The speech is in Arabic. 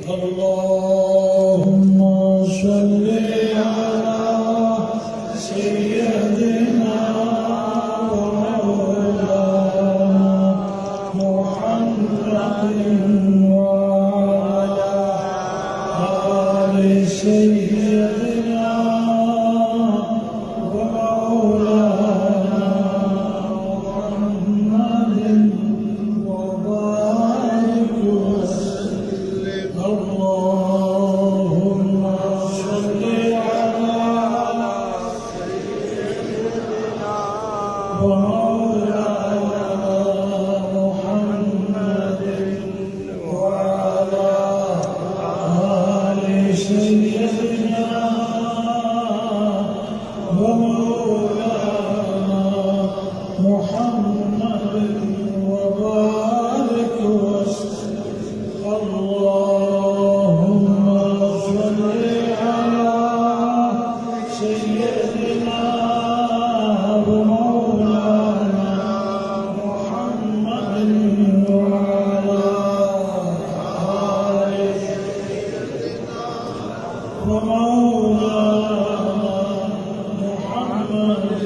اللهم صل على سيدنا ومولانا محمد وعلى آل سيدنا ومولانا محمد وبارك وسلم. اللهم صل على سيدنا ومولانا محمد وعلى آل سيدنا ومولانا محمد وبارك وسلم. اللهم صل على سيدنا ومولانا محمد وعلى آل سيدنا ومولانا محمد